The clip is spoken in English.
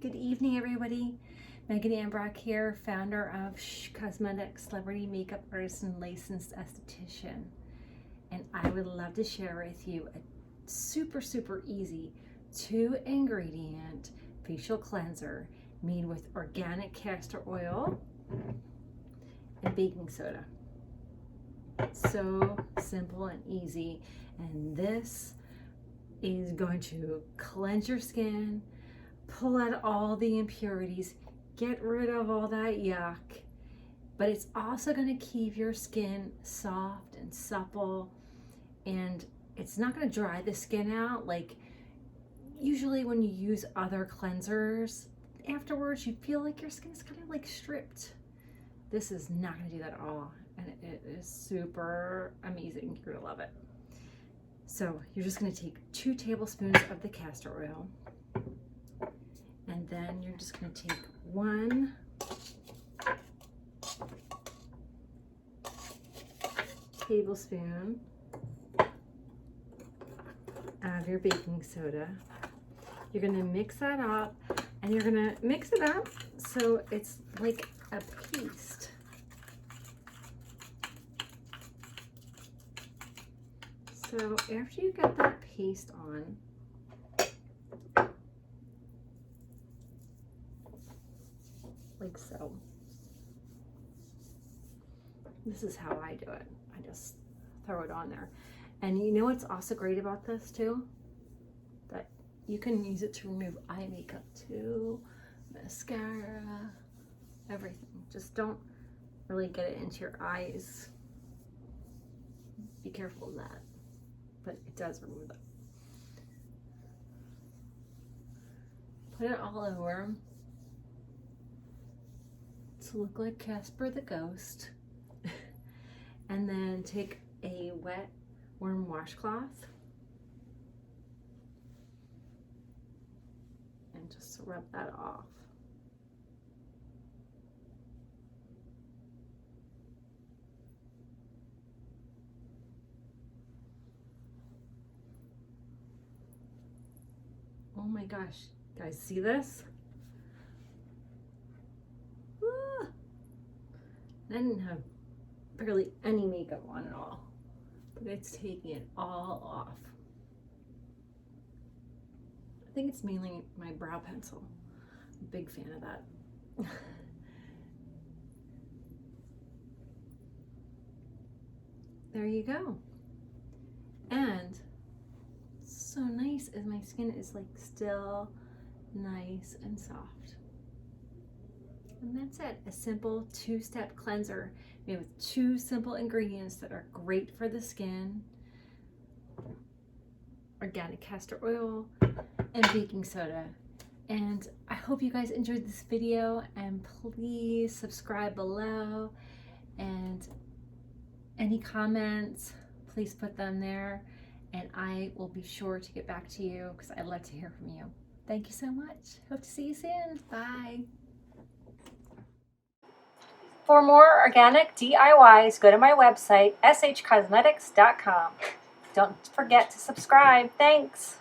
good evening everybody. Megan Ambroch here, founder of Cosmetics, celebrity makeup artist and licensed esthetician. And I would love to share with you a super easy 2-ingredient facial cleanser made with organic castor oil and baking soda. So simple and easy, and this is going to cleanse your skin, pull out all the impurities, get rid of all that yuck, but it's also going to keep your skin soft and supple, and it's not going to dry the skin out. Like usually when you use other cleansers, afterwards you feel like your skin is kind of like stripped. This is not going to do that at all, and it is super amazing. You're going to love it. So you're just going to take 2 tablespoons of the castor oil, and then you're just going to take 1 tablespoon of your baking soda. You're going to mix that up, and you're going to mix it up so it's like a paste. So after you get that paste on, like so, this is how I do it. I just throw it on there. And you know what's also great about this too? That you can use it to remove eye makeup too, mascara, everything. Just don't really get it into your eyes. Be careful of that. But it does remove it. Put it all over to look like Casper the Ghost. And then take a wet, warm washcloth and just rub that off. Oh my gosh, guys, see this? Ah, I didn't have barely any makeup on at all, but it's taking it all off. I think it's mainly my brow pencil. I'm a big fan of that. There you go. And so nice as my skin is like still nice and soft. And that's it, a simple 2-step cleanser made with 2 simple ingredients that are great for the skin: organic castor oil and baking soda. And I hope you guys enjoyed this video, and please subscribe below, and any comments, please put them there, and I will be sure to get back to you because I'd love to hear from you. Thank you so much. Hope to see you soon. Bye. For more organic DIYs, go to my website, shcosmetics.com. Don't forget to subscribe. Thanks.